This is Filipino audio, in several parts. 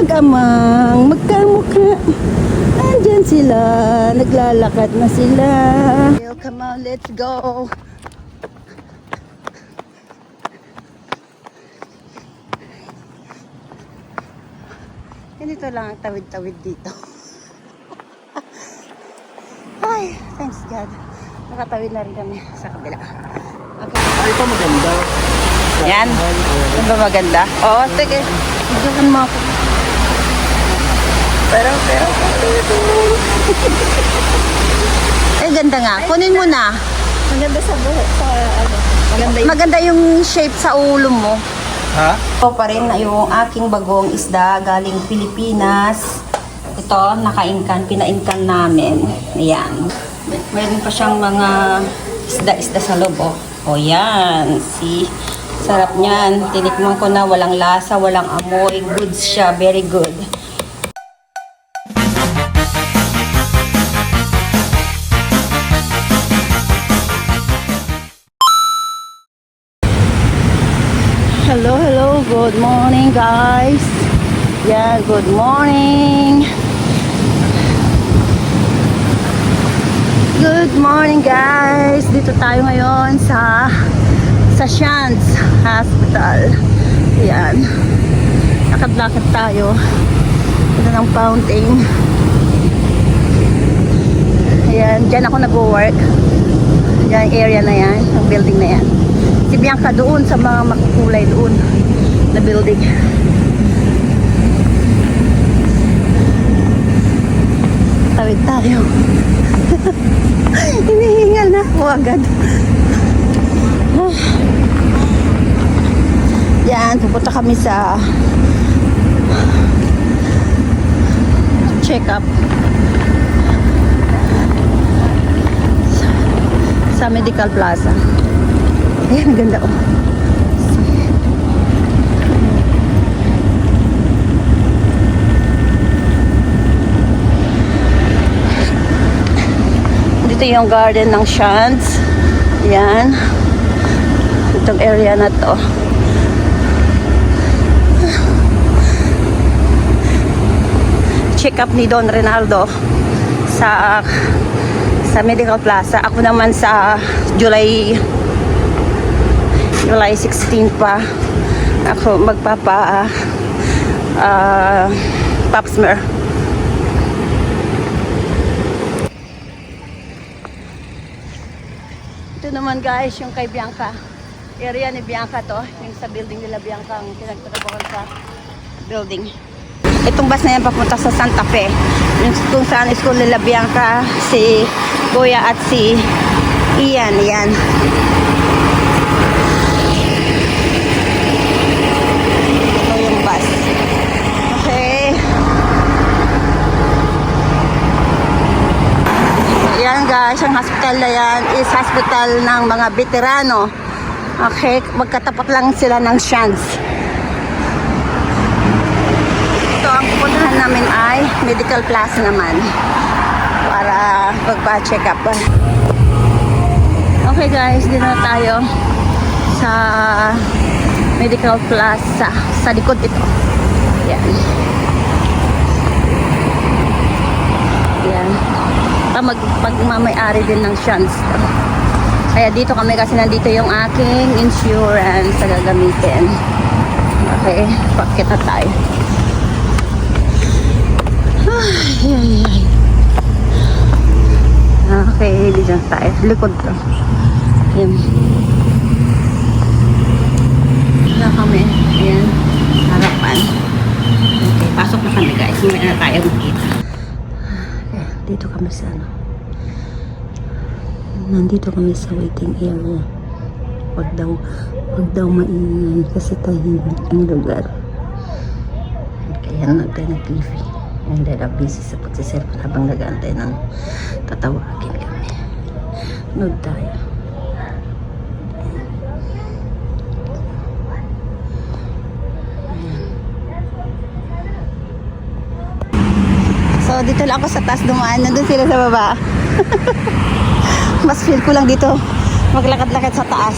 mag-amang magkamukha. Andyan sila, naglalakad na sila. Come on, let's go. Ganito lang ang tawid-tawid dito. Ay, thanks God. Nakatawid na rin kami sa kabila. Okay. Ay, ito maganda. Yan. Ano ba maganda? Oo, sige. Diyan mo ako. Pero. Eh, ganda nga. Kunin mo na. Maganda sa buhok. Maganda yung shape sa ulo mo. Ha? Ito pa rin yung aking bagong isda galing Pilipinas. Ito, pinainkan namin. Ayan. Mayroon pa siyang mga isda-isda sa loob. O yan. See? Sarap niyan. Tinikman ko na, walang lasa, walang amoy. Good siya. Very good. Hello. Good morning, guys. Yeah, good morning. Good morning, guys. Dito tayo ngayon sa Shands Hospital. Ayan. Lakad-lakad tayo. Ito ng fountain. Ayan. Diyan ako nag-work. Diyan area na yan. Ang building na yan. Si Bianca doon sa mga makukulay doon na building. Tawid tayo. Hinihingal na ako agad. Yan, pupunta kami sa check-up sa Medical Plaza. Ayan, ganda oh. Dito yung garden ng Shands. Ayan. Itong area na to. Check up ni Don Rinaldo sa Medical Plaza. Ako naman sa July 16 pa ako magpapa pap smear. Ito naman guys yung kay Bianca, area ni Bianca to, yung sa building nila Bianca ang pinagtatrabaho sa building. Itong bus na yan papunta sa Santa Fe, yung kung saan school nila Bianca, si Kuya at si Ian. Yan. Guys, ang hospital na yan is hospital ng mga veterano. Okay, magkatapat lang sila ng Shands. Ito ang pupuntahan namin ay Medical Plaza naman para magpa-check up. Okay guys, dito na tayo sa Medical Plaza. Sa likod ito. Yan. Yan. Magmamayari din ng Shands. Kaya dito kami kasi nandito yung aking insurance na gagamitin. Okay, pakit na tayo. Ay. Okay, dito na tayo. Likod to. Yan. Wala kami. Ayan. Harapan. Okay, pasok na kami guys. May na tayo makita. Dito kami sa nandito kami sa waiting area. Wag daw maingay kasi tahimik ang lugar. Kaya nagtay ng TV and then busy sa pagsiselfon habang nag-aantay ng tatawagin kami. Nood tayo. So dito lang ako sa taas dumaan, nandun sila sa baba. Mas feel ko lang dito maglakad-lakad sa taas.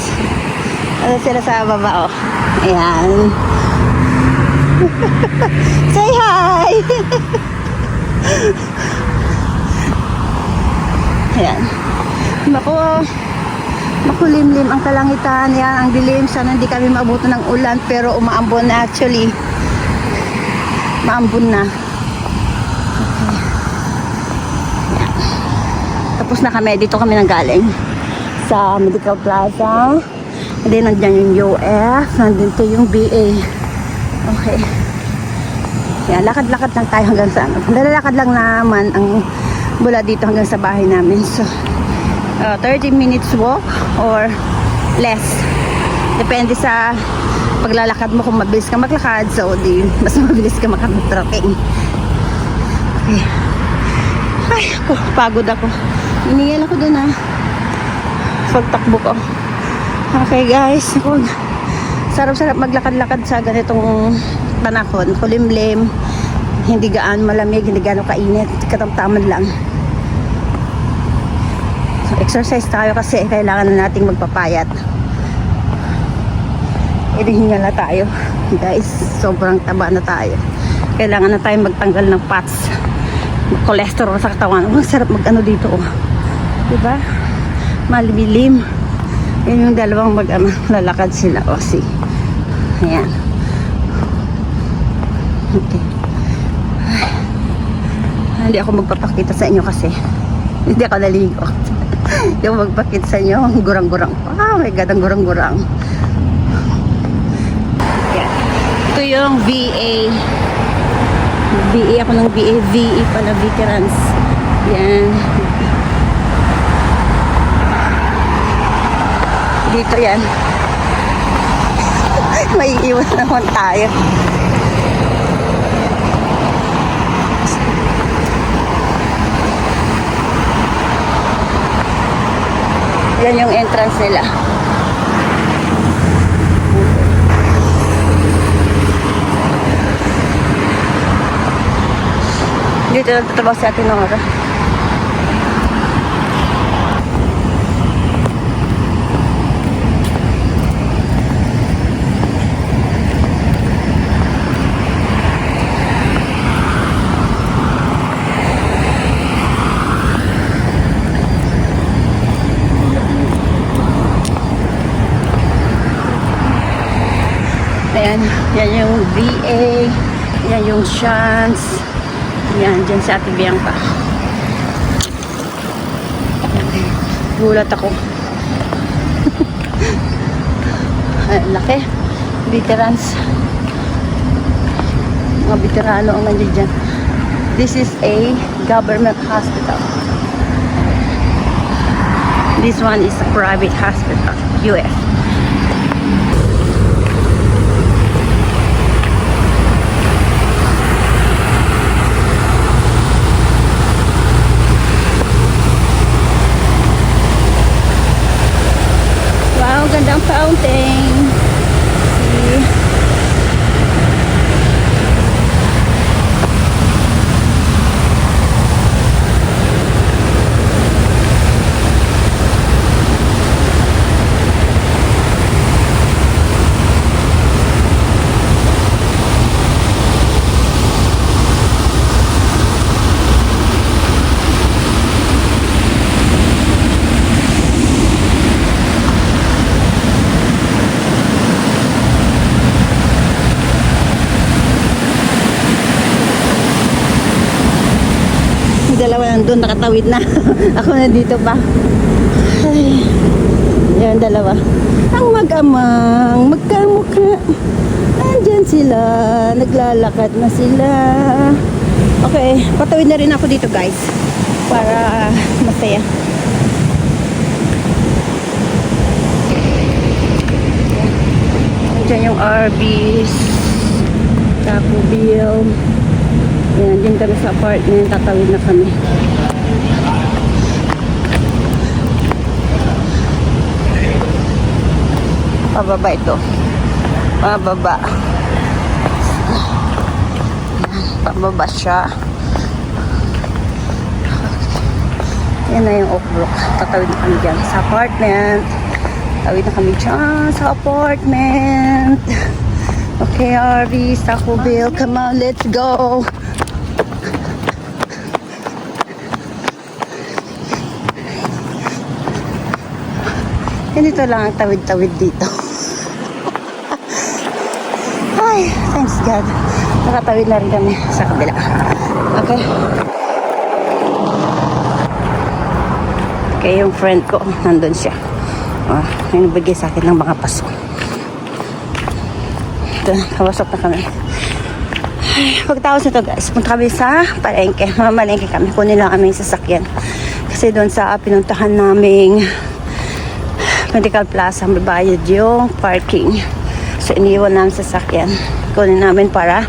Nandun sila sa baba oh. Ayan. Say hi! kulimlim ang kalangitan. Yan, ang dilim. Sana hindi kami maabutan ng ulan, pero umaambon na actually. Maambon na. Okay. Yan. Tapos na kami. Dito kami nanggaling. Sa Medical Plaza. And then, nandiyan yung UF. Nandito yung BA. Okay. Yan, lakad-lakad lang tayo hanggang sa ano. Lalakad lang naman ang mula dito hanggang sa bahay namin. So, 30 minutes walk or less. Depende sa paglalakad mo kung mabilis ka maglakad. So, di, mas mabilis ka makapag-tracking. Okay. Ay, ako, pagod ako. Iningin ako dun pagtakbo ko. Okay guys, ako, sarap-sarap maglakad-lakad sa ganitong panahon. Kulimlim, hindi gaan malamig, hindi gaano kainit, katamtaman lang. So, exercise tayo kasi kailangan na nating magpapayat. Inihinga na tayo. Guys, sobrang taba na tayo. Kailangan na tayong magtanggal ng fats, cholesterol sa katawan. Ang sarap mag-ano dito, oh. Diba? Malilim. Yan yung dalawang lalakad sila, oh, see. Ayan. Okay. Hindi ako magpapakita sa inyo kasi hindi ako naligo. Hindi ako magpakita sa inyo. Gurang-gurang. Ah, my God, ang gurang-gurang. Yan. Ito yung VA. VA ako ng VA. VE pala, veterans. Yan. Dito yan. May iwan naman tayo. Yan yung entrance nila. Dito nagtatrabaho si Ate Nora. Ayan, yan yung VA, yan yung chance, yan, dyan sa Ate Bianca. Gulat ako. Ay, laki. Veterans. Mga veterano ang nandiyan dyan. This is a government hospital. This one is a private hospital, UF. Gandang fountain. See? Dalawa nandun, nakatawid na. Ako na dito pa. Ay, yan dalawa. Ang mag-amang, magkamukha. Andyan sila, naglalakad na sila. Okay, patawid na rin ako dito guys. Para masaya. Andyan yung Arby's, Taco Bell. Yan, din kami sa apartment, tatawid na kami. Pababa ito. Pababa. Pababa siya. Yan na yung Oak Brook. Tatawid na kami dyan sa apartment. Tawid na kami dyan sa apartment. Okay, Arby's, Taco Bell, come on, let's go. Ganito lang ang tawid-tawid dito. Ay, thanks God. Nakatawid na rin kami sa kabila. Okay. Okay, yung friend ko, nandun siya. Yung nagbigay sa akin ng mga paso. Ito, kawasok na kami. Pagtapos nito guys, punta kami sa palengke. Mamalengke kami. Kunin lang aming sasakyan. Kasi doon sa pinuntahan naming Medical Plaza, may bayad yung parking. So iniwan namin sasakyan. Kunin namin para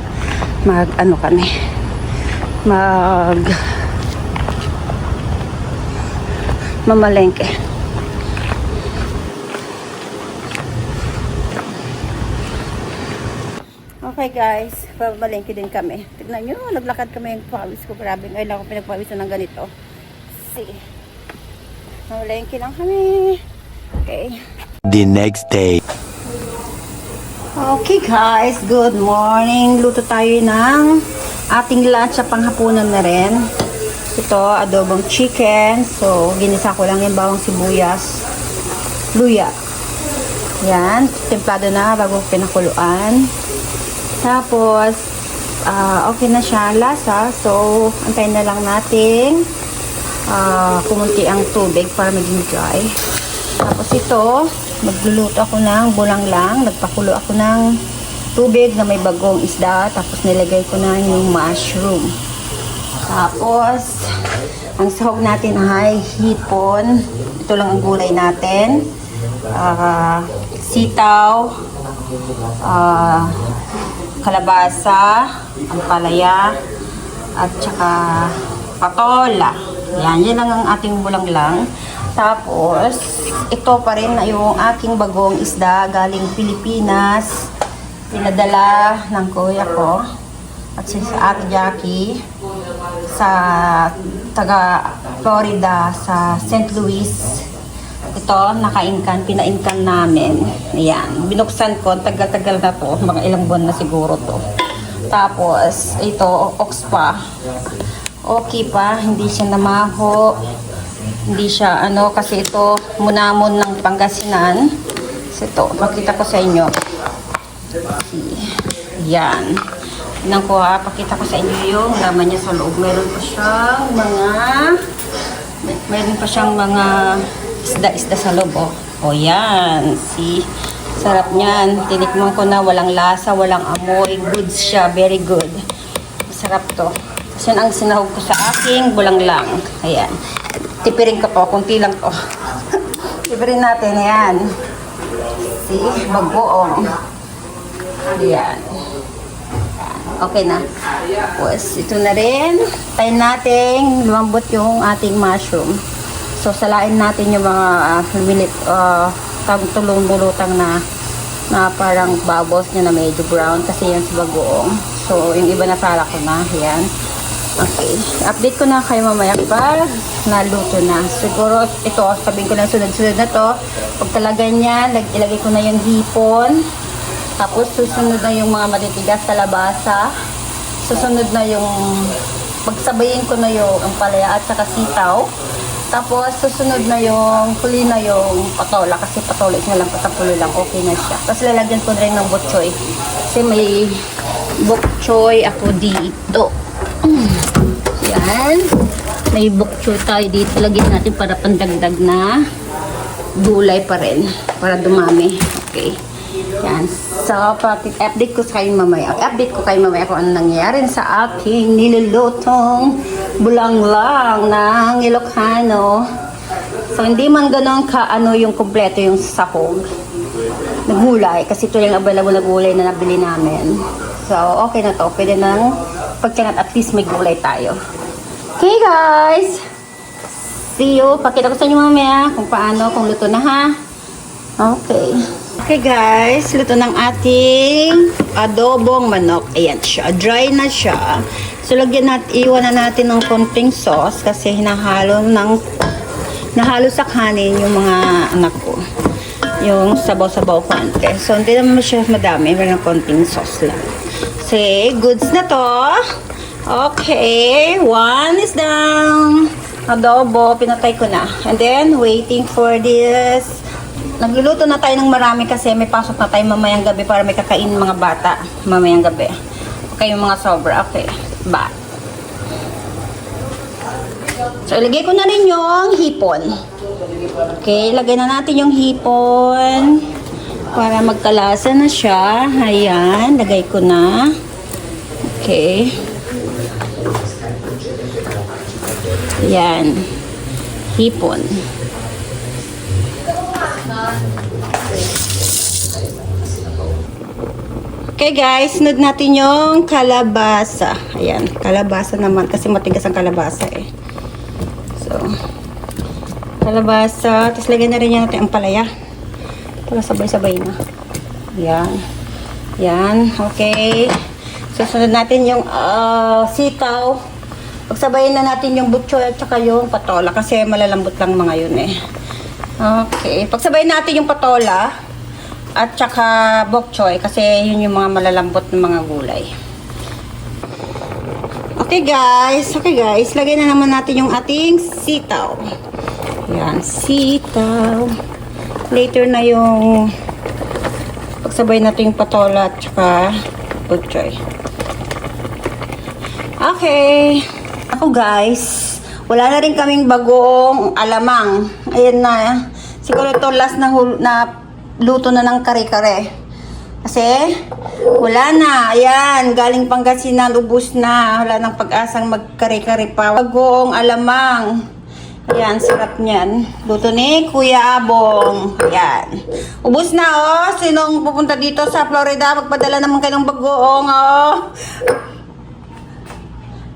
mamalengke. Okay guys, pamalengke din kami. Tignan nyo, naglakad kami yung pawis ko. Grabe, ngayon lang ako pinagpawisan ng ganito. See, pamalengke lang kami. Okay. The next day. Okay guys, good morning. Luto tayo ng ating lunch sa panghapunan na rin. Ito, adobong chicken. So, ginisa ko lang yung bawang sibuyas, luya. Yan, templado na bago pinakuluan. Tapos, okay na siya lasa. So, antayin na lang natin kumunti ang tubig para maging dry. Tapos ito, magluluto ako ng bulanglang. Nagpakulo ako ng tubig na may bagong isda. Tapos nilagay ko na yung mushroom. Tapos, ang sahog natin ay hipon. Ito lang ang gulay natin. Sitaw, kalabasa, ampalaya, at saka patola. Yan lang ang ating bulanglang. Tapos, ito pa rin na yung aking bagong isda galing Pilipinas. Pinadala ng kuya ko at si Ate Jackie sa taga Florida sa St. Louis. Ito, pinainkan namin. Ayan, binuksan ko, tagal-tagal na to, mga ilang buwan na siguro to. Tapos, ito, ox pa. Okay pa, hindi siya namaho. Hindi siya, kasi ito, munamon ng Pangasinan. So, ito, pakita ko sa inyo. Yan. Tingnan ko pakita ko sa inyo yung laman niya sa loob. Meron pa siyang mga isda sa loob, oh. O yan, see? Sarap niyan. Tinikman ko na, walang lasa, walang amoy. Good siya, very good. Masarap to. Kasi yun ang sinahog ko sa aking bulanglang. Ayan. Tipirin ko to, kunti lang to. Tipirin natin, ayan. See? Bagoong. Ayan. Okay na. Tapos, ito na rin. Tayin natin, lumambot yung ating mushroom. So, salain natin yung mga tulong-bulutang na parang bubbles niya na medyo brown kasi yan sa bagoong. So, yung iba na sala ko na. Yan. Okay. Update ko na kayo mamaya pag naluto na. Siguro, ito, sabihin ko na sunod-sunod na to. Pag talaga niya, ilagay ko na yung hipon. Tapos, susunod na yung mga matitigas sa labasa. Susunod na yung pagsabayin ko na yung ampalaya at saka sitaw. Tapos, susunod na yung huli na yung patola. Kasi patola is na lang, patapulo lang. Okay na siya. Tapos, lalagyan ko rin ng bok choy. Kasi may bok choy ako dito. Yan. May bok choy tayo dito. Lagyan natin para pandagdag na gulay pa rin. Para dumami. Okay. Yan. So, update ko kayo mamaya. Update ko kayo mamaya kung ano nangyayari sa aking nilulutong bulanglang ng Ilocano. So, hindi man ganun yung kompleto yung sahog na gulay. Kasi ito yung available na gulay na nabili namin. So, okay na to. Pwede nang pagkanat at least may gulay tayo. Okay, guys! See you. Pakita ko sa inyo mamaya kung paano, kung luto na ha. Okay. Okay guys, luto ng ating adobong manok. Ayan siya. Dry na siya. So, iwan na natin ng konting sauce kasi nahalo sa kanin yung mga anak ko. Yung sabaw-sabaw konti. So, hindi naman siya madami. Meron konting sauce lang. Say, goods na to. Okay, one is down. Adobo, pinatay ko na. And then, waiting for this Nagluluto na tayo ng marami kasi may pasok na tayo mamayang gabi para may kakain mga bata mamayang gabi. Okay, yung mga sobra. Okay, ba. So, ilagay ko na rin yung hipon. Okay, ilagay na natin yung hipon para magkalasa na siya. Ayan, lagay ko na. Okay. Ayan. Hipon. Okay guys, sunod natin yung kalabasa. Ayan, kalabasa naman kasi matigas ang kalabasa eh. So, kalabasa. Tapos lagyan na rin natin ang palaya. Para sabay-sabay na. Ayan. Ayan, okay. So, sunod natin yung sitaw. Pagsabayin na natin yung butchoy at saka yung patola kasi malalambot lang mga yun eh. Okay. Pagsabayin natin yung patola at saka bok choy kasi yun yung mga malalambot ng mga gulay. Okay guys, lagay na naman natin yung ating sitaw. Yan, sitaw. Later na yung pagsabay natin yung patola at saka bok choy. Okay. Ako guys, wala na rin kaming bagong alamang. Ayan na. Siguro ito last na luto na ng kare-kare. Kasi, wala na. Ayan, galing Pangasinan, ubus na. Wala nang pag-asang magkare-kare pa. Bagong alamang. Ayan, sarap niyan. Luto ni Kuya Abong. Ayan. Ubus na, oh. Sinong pupunta dito sa Florida, magpadala naman kayo ng bagoong, oh.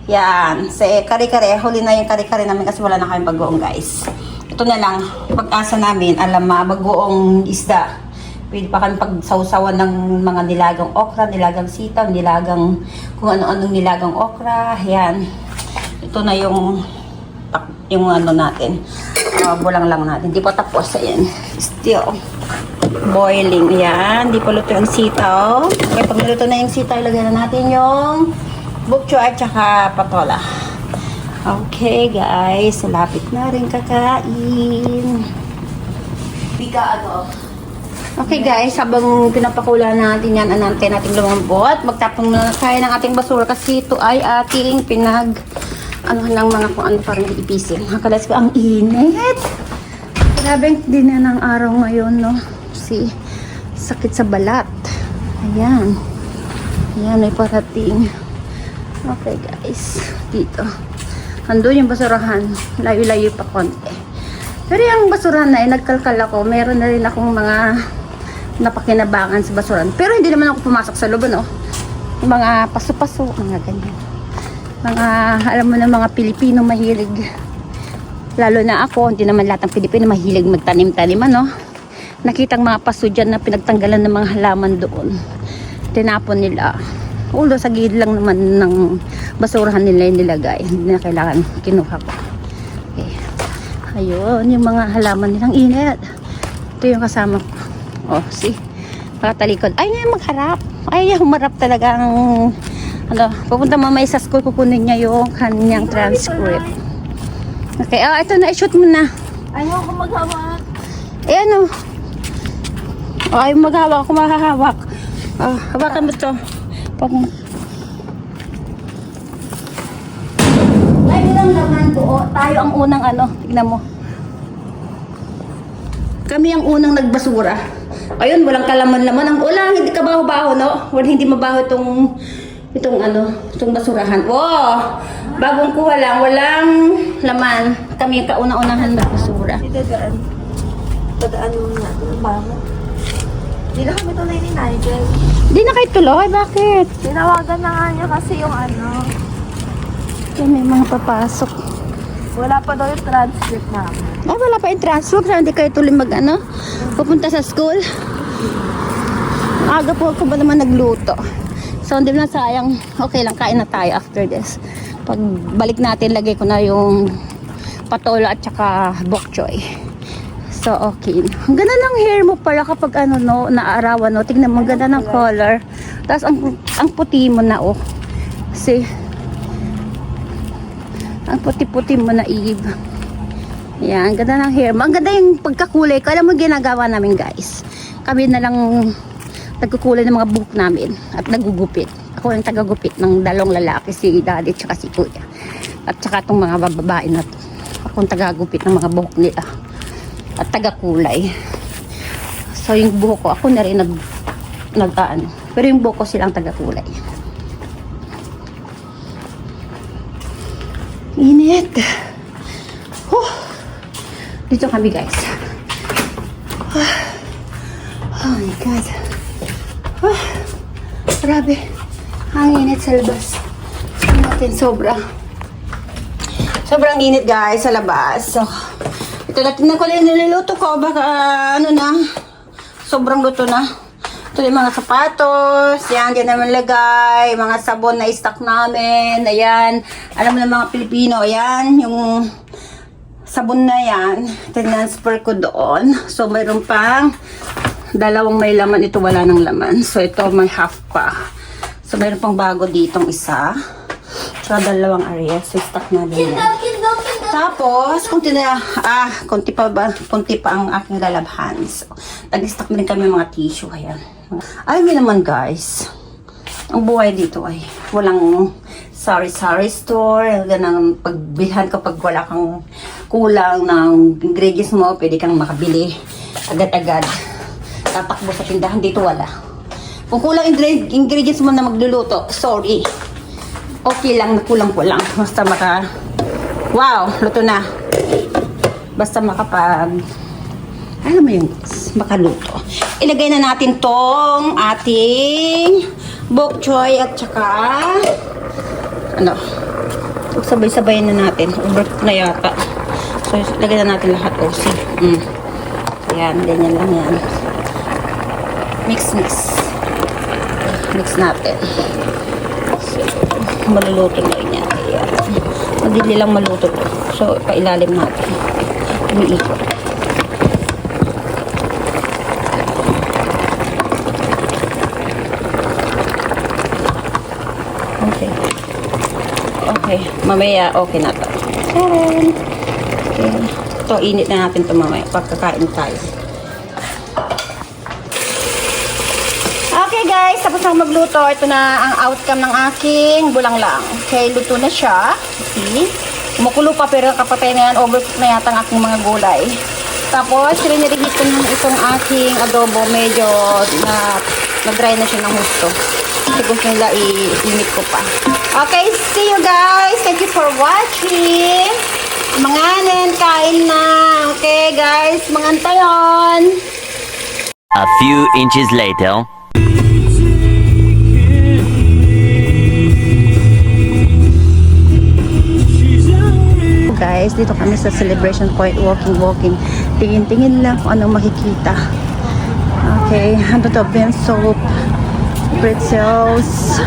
Yan. Sa kare-kare, huli na yung kare-kare namin kasi wala na kayong bagoong, guys. Ito na lang, pag-asa namin, alam bagoong isda. Pwede pa kami pagsawsawan ng mga nilagang okra, nilagang sitaw, nilagang kung ano-anong nilagang okra. Yan. Ito na yung ano natin. Bulang lang natin. Di pa tapos. Ayan. Still boiling. Yan. Di pa luto yung sitaw. Okay, pag naluto na yung sitaw, ilagay na natin yung bok choy at saka patola. Okay guys, lapit na rin kakain. Okay guys, habang pinapakula natin yan, anantay natin lumambot. Magtapong na tayo ng ating basura kasi ito ay ating ano lang mga kung ano parang ipisin. Hakalas ko, ang init. Grabe din na ng araw ngayon, no? Si sakit sa balat. Ayan. Ayan, may parating. Okay guys, dito. Andun yung basurahan. Layo-layo pa konti. Pero yung basurahan na nagkalkal ako. Meron na rin akong mga napakinabangan sa basurahan. Pero hindi naman ako pumasok sa loob, no? Yung mga paso-paso, mga ganyan. Mga, alam mo na, mga Pilipino mahilig. Lalo na ako, hindi naman lahat ng Pilipino mahilig magtanim-taniman, no? Nakitang mga paso dyan na pinagtanggalan ng mga halaman doon. Tinapon nila. Although sa gilid lang naman ng basurahan nila yung nilagay. Hindi na kailangan kinuha ko. Okay. Ayun, yung mga halaman nilang init. Ito yung kasama ko. Oh, see? Pakatalikod. Ay, ngayon magharap. Ay, humarap talaga ang ano, pupunta mamaya sa school, kukunin niya yung kanyang transcript. Okay, ito na, i-shoot mo na. Ayaw ko maghawak. Ayan o. Ayaw maghawak, ako mahahawak. Hawakan mo to. Ay, bilang laman ko, tayo ang unang ano, tignan mo. Kami ang unang nagbasura. Ayun, walang kalaman-laman. Ang ulang, hindi kabaho-baho, no? Hindi mabaho itong basurahan. Wow! Bagong kuha lang, walang laman. Kami ang kauna-unahan nagbasura. Dadaan mo na. Bago. Hindi na kami tuloy ni Nigel. Hindi na kayo tuloy? Bakit? Tinawagan na nga niya kasi yung ano. May mga papasok. Wala pa daw yung transcript namin. Ay, wala pa yung transfer. Kaya hindi kayo tuloy pupunta sa school. Aga po ako ba naman nagluto. So, hindi na sayang. Okay lang, kain na tayo after this. Pag balik natin, lagay ko na yung patola at saka bok choy. So, okay. Ang ganda ng hair mo pala kapag naaarawan, no? Tingnan mo, ang ganda ng color. Tapos, ang puti mo na, oh. See? Ang puti-puti mo na, Eve. Yan, ganda ng hair. Ang ganda yung pagkakulay ko. Alam mo ginagawa namin guys. Kami na lang nagkukulay ng mga buhok namin at nagugupit. Ako yung tagagupit ng dalawang lalaki, si daddy at si kuya. At saka itong mga babae na to. Ako yung tagagupit ng mga buhok nila. At tagakulay. So yung buhok ko, ako na rin nag-ano. Pero yung buhok ko silang tagakulay. Init. Dito kami guys. Oh my God. Grabe. Ang init sa labas. Natin sobrang init guys sa labas. So, ito na tingnan ko lang yung niluluto ko. Baka ano na. Sobrang luto na. Ito yung mga sapatos. Yan, dyan naman lagay. Mga sabon na stock namin. Ayan. Alam mo na mga Pilipino. Ayan, yung sabon na yan. Transfer ko doon. So, mayroon pang dalawang may laman. Ito wala ng laman. So, ito may half pa. So, mayroon pang bago ditong isa. So, dalawang area. So, stock na din yan. Tapos, konti pa ang aking lalabhan. So, nag-stock din kami mga tissue. Ayan. Ay, may naman guys. Ang buhay dito ay walang sari-sari store. Ganang pagbilhan kapag wala kang kulang ng ingredients mo, pwede kang makabili agad-agad. Tatakbo sa tindahan, dito wala. Kung kulang ingredients mo na magluluto, sorry. Okay lang, kulang-kulang. Basta wow, luto na. Basta alam mo yung makaluto. Ilagay na natin tong ating bok choy at saka sabay-sabayin na natin. Overcook na yata. So, ilagay na natin lahat. Ayan, ganyan lang yan. Mix natin. So, maluluto na rin yan. Ayan. Madili lang maluto. So, pailalim natin. Umiikot. Okay, mamaya okay na to. Okay. Ito, init na natin ito mamaya. Pagkakain tayo. Okay guys, tapos na magluto. Ito na ang outcome ng aking bulanglang. Okay, luto na siya. See? Kumukulo pa pero kapatay na yan. Overcook na yata ang aking mga gulay. Tapos, rinirigit ko na itong aking adobo. Medyo nag-dry na siya ng husto. Kasi gusto nila i-init ko pa. Okay, see you guys. Thank you for watching. Manganin, kain na. Okay guys, mangantayon. A few inches later. Guys, dito kami sa celebration point, walking. Tingin-tingin lang kung anong makikita. Okay, ano to? Ben soap, pretzels.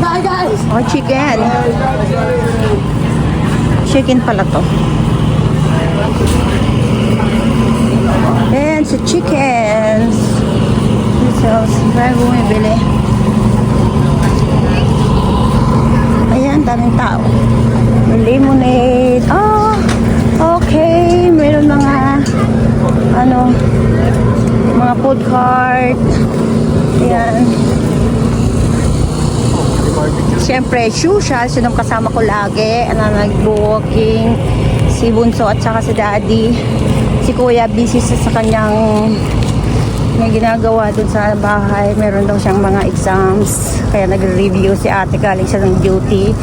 Bye guys! Oh, chicken. Chicken pala to. And sa chickens. Pretzels. Kaya bumibili. Ayan, daming tao. Lemonade. Oh, okay. Meron mga mga food cart. Ayan. Siyempre, social. Sinong kasama ko lagi. Nag-walking. Si Bunso at saka si Daddy. Si Kuya busy sa kanyang may ginagawa dun sa bahay. Meron daw siyang mga exams. Kaya nagre-review si ate. Galing siya ng duty.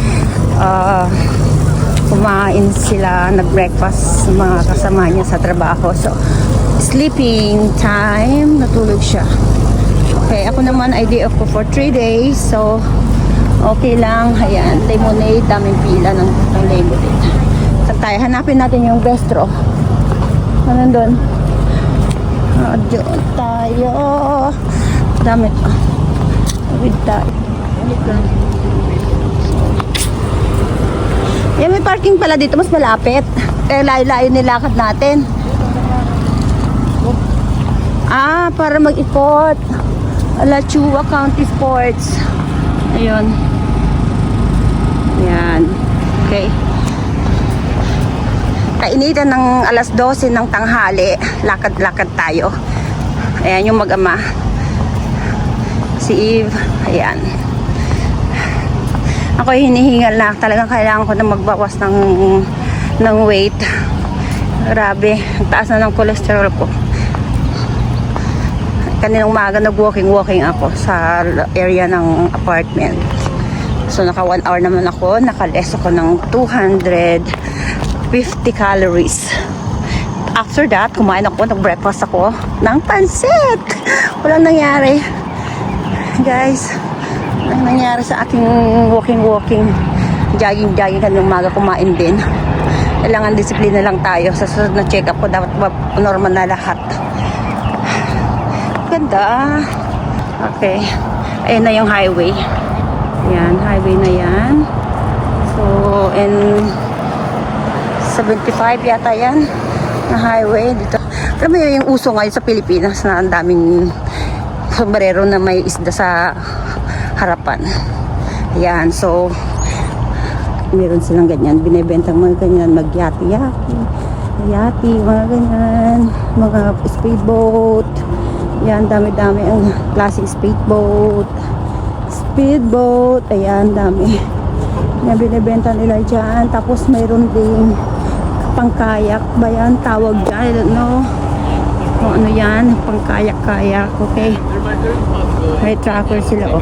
Kumain sila. Nag-breakfast mga kasama niya sa trabaho. So, sleeping time. Natulog siya. Okay, ako naman ay day off ko for 3 days. So, okay lang. Ayan, lemonade. Daming pila ng lemonade. Saan tayo? Hanapin natin yung bistro. Ano doon? Diyan tayo. Dami pa. Wait tayo. Yan, may parking pala dito. Mas malapit. Layo-layo nilakad natin. Para mag-ikot. Alachua County Sports. Ayun. Yan. Okay. Kainitan ng alas 12 ng tanghali. Lakad-lakad tayo. Ayan yung mag-ama. Si Eve. Ayan. Ako hinihingal na. Talagang kailangan ko na magbawas ng weight. Grabe. Ang taas na ng cholesterol ko. Kaninang umaga nag-walking ako sa area ng apartment. So naka 1 hour naman ako. Naka-less ako ng 250 calories. After that, kumain ako, nag-breakfast ako ng pansit. Walang nangyari. Guys, walang nangyari sa aking walking, jogging kaninang umaga, kumain din. Kailangan disiplina lang tayo. Sa susunod na check-up ko, dapat normal na lahat. Ganda. Okay. Ayan na yung highway. Ayan, highway na yan. So, and 75 yata yan na highway dito. Alam mo yung uso ngayon sa Pilipinas na ang daming sombrero na may isda sa harapan. Ayan, so meron silang ganyan. Binibenta mga ganyan, yati, mga ganyan, mga speedboat. Yan, dami-dami ang klaseng speedboat. Ayan, dami. Yan, binibenta nila dyan. Tapos mayroon ding pangkayak ba yan? Tawag dyan. I don't know. Kung ano yan. Pangkayak-kayak. Okay. May tracker sila. Oh.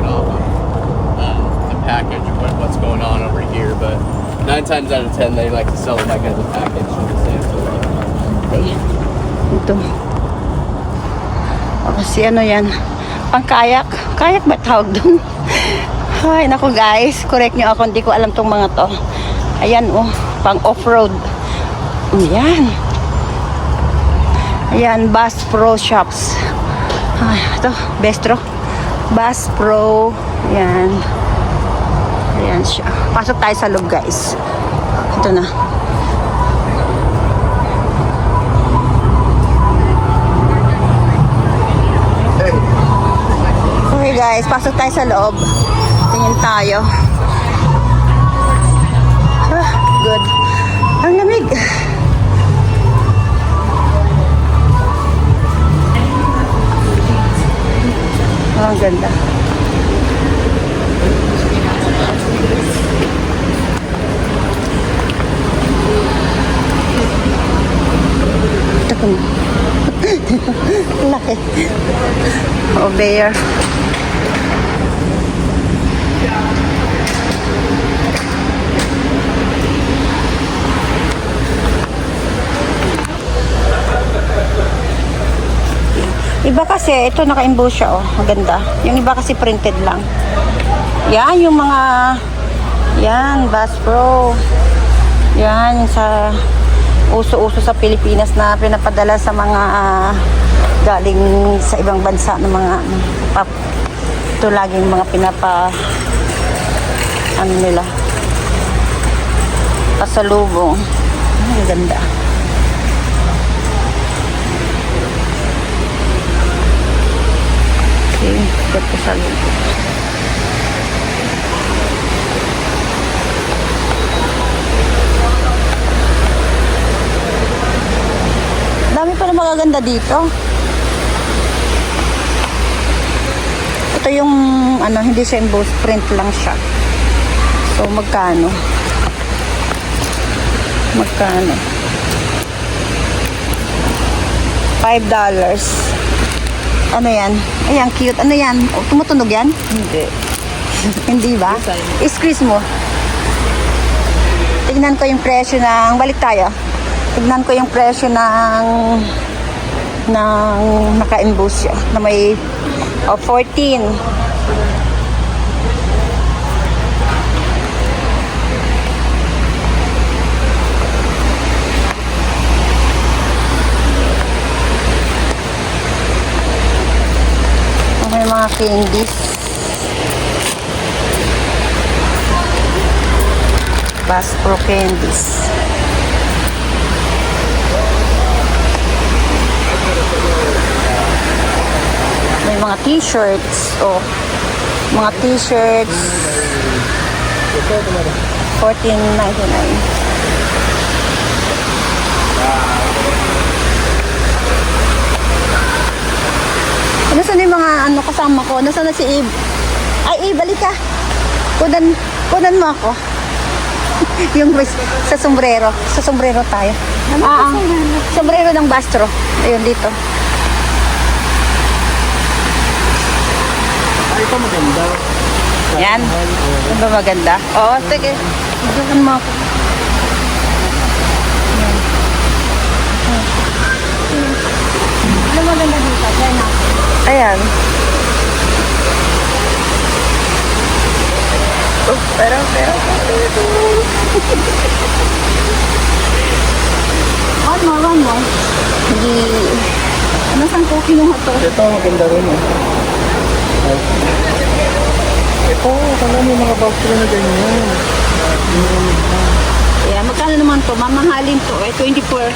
The package of what's going on over here, but 9 times out of 10 they like to sell it like as a package to the same. Okay. Ito. O, kasi ano yan? Pangkayak. Kayak ba tawag doon? Ay, naku guys. Correct nyo ako. Hindi ko alam tong mga to. Ayan, oh. Pang off-road. Ayan. Ayan, Bass Pro Shops. Ay, ito. Bestro. Bass Pro. Ayan. Ayan siya. Pasok tayo sa loob, guys. Ito na. Okay guys, pasok tayo sa loob. Tingin tayo. Good. Ang lamig. Oh, ang ganda. Ito ko na. Laki. Oh, bear. Iba kasi, ito naka-emboss siya, oh. Maganda. Yung iba kasi printed lang. Yan, yung mga, yan, Bass Pro. Yan, yung sa, uso-uso sa Pilipinas na pinapadala sa mga, galing sa ibang bansa ng mga, ito laging mga ano nila, pasalubong. Ang ganda. Okay, ito sa loob. Dami pa na magaganda dito. Ito yung ano, hindi siya emboss, print lang siya. So magkano? Magkano? $5. Ano yan? Ayan, cute. Ano yan? Oh, tumutunog yan? Hindi. Hindi ba? I-squeeze mo. Tignan ko yung presyo ng... Balik tayo. Tignan ko yung presyo ng naka-emboss siya. Na may 14. May mga candies. Bass Pro candies. May mga t-shirts. Oh. Mga t-shirts. 14.99. Nasaan yung mga ano kasama ko? Nasaan na si Eve? Ay, Eve, balik ka. Kunan mo ako. Yung sa sombrero. Sa sombrero tayo. Sombrero ng Bastro. Ayun, dito. Ay, ito maganda. Yan. Ano ba maganda? Oo, sige. Diyan mo ako. Ano maganda dito? Diyan ako. Ayan. Oh, pero. One more. Hindi. Ano saan cookie yung ito? Ito maganda rin eh. Ito, kala mo mga voucher na ganyan. Yeah, magkano naman to? Mamahalin to. 24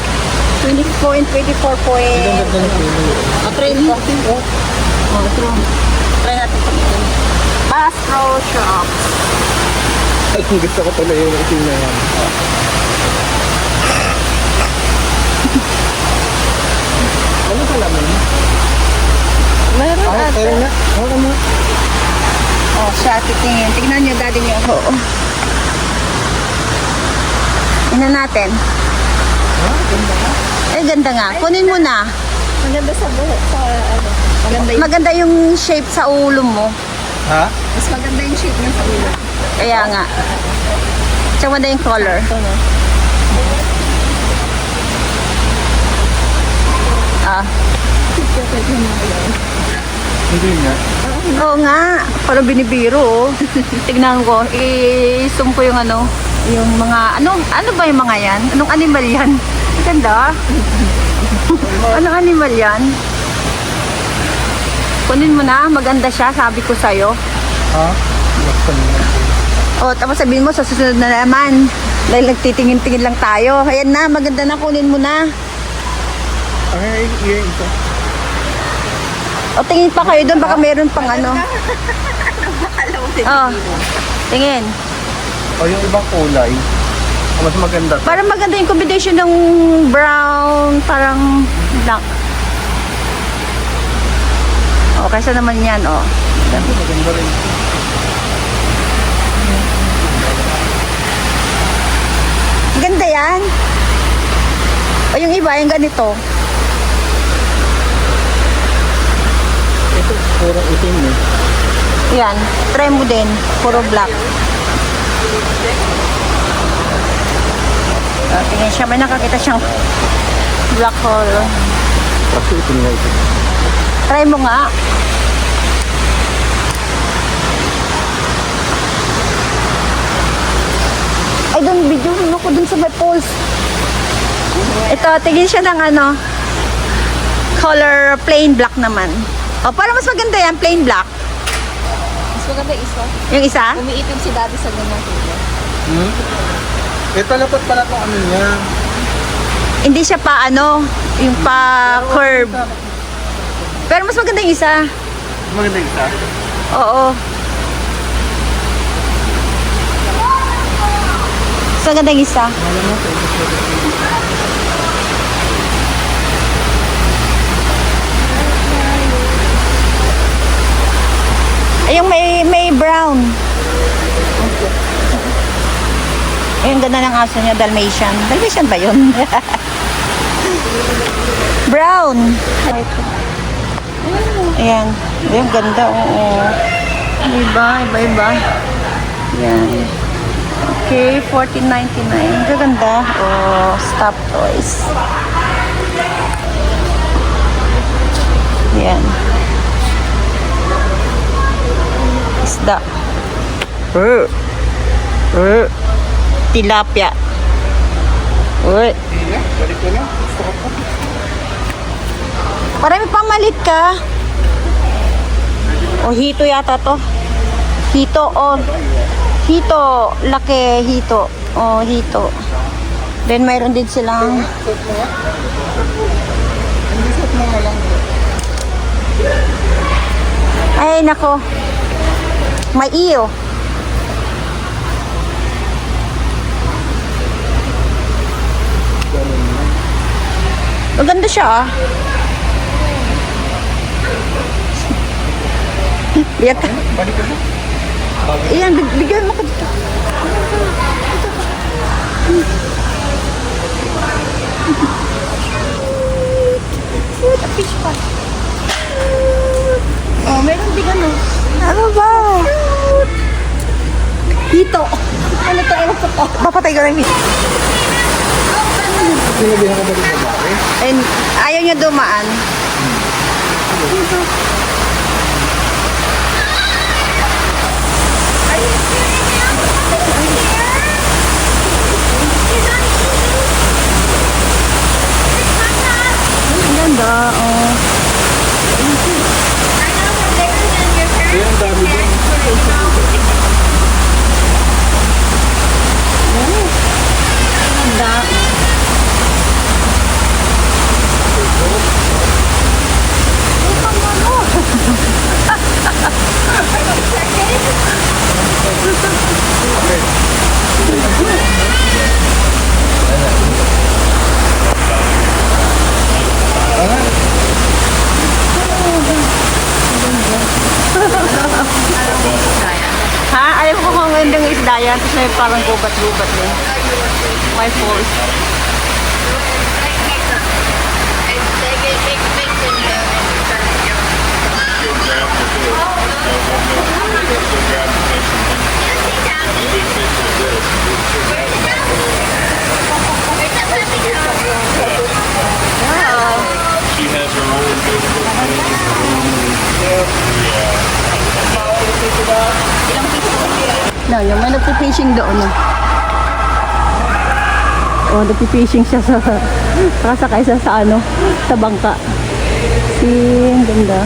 and 24 point. Ganda na pili. Try natin. Try natin ito. Bastro Shop. Ang gusto ko pala yung itim na yan. Ano pala mo? Meron Ah, ata. pero na. Ano mo? Oh, siya titingin. Tingnan niyo daddy niyo. Oo. Ina natin. Ganda ka. Eh, ganda nga. Kunin mo na. Maganda sa buhok, sa ano. Maganda yung, Maganda yung shape sa ulo mo. Ha? mas maganda yung shape niya sa ulo. Kaya nga. Tsaka maganda yung color. Ito no? Ah. Hindi nga. Oo nga. Parang binibiro, oh. Tignan ko. I-zoom ko yung ano. Yung mga, ano ba yung mga yan? Anong animal yan? Ganda. Anong animal yan? Kunin mo na. Maganda siya. Sabi ko sa'yo. Ha? Gusto mo. O, tapos sabihin mo sa susunod na naman. Dahil nagtitingin-tingin lang tayo. Ayan na. Maganda na. Kunin mo na. Ay, yun ito. O, tingin pa kayo doon. Baka meron pang ano. Oh, tingin. O yung ibang kulay. Mas maganda to. Parang maganda yung combination ng brown, parang black. O, kaysa naman yan, o. Maganda rin. Ganda yan. O, yung iba, yung ganito. Ito, purong itim eh. Yan, try mo din. Puro black. O, tingin siya, may nakakita siyang black color. Kasi itim na ito. Try mo nga. Ay, doon, video mo ko dun sa may poles. Ito, tingin siya ng ano, color plain black naman. O, para mas maganda yan, plain black. Mas maganda isa. Yung isa? Umiitim si daddy sa ganyan kulay. Ito lapot pala itong ano niya. Hindi siya pa ano, yung pa curve. Pero mas maganda yung isa. Maganda yung isa. Oo. Mas maganda yung isa. Ay, yung may brown. Ay, yung ganda ng aso niya, Dalmatian. Dalmatian ba yun? Brown. Ayan. Ayan, ganda. Oo. Iba. Ayan. Okay, $14.99. Gaganda. Oh, stop toys. Ayan. Isda. Tilapia. Uy. Balik ko na. Gusto ko pa. Marami pang malit ka. O, hito yata to. Hito, o. Hito. Laki, hito. O, hito. Then, mayroon din silang... Suot mo nga lang. Ay, nako. May iyo. Maganda siya ah. Biyak ka. Iyan, bigyan mo ka dito. Fish pa. Oh, meron din ano. Ano ba? Dito. Ano to? Ewan ko to. Papatay ko lang. And ayaw niya dumaan. Ang ganda, oh. Ganda. Ha? Ayaw ko kung gandang isda yan. Tapos may parang gubat-gubat din. My fault. No, yung may nagpipishing doon. No? Oh, nagpipishing siya sa kasakay sa ano, sa bangka. Ang ganda.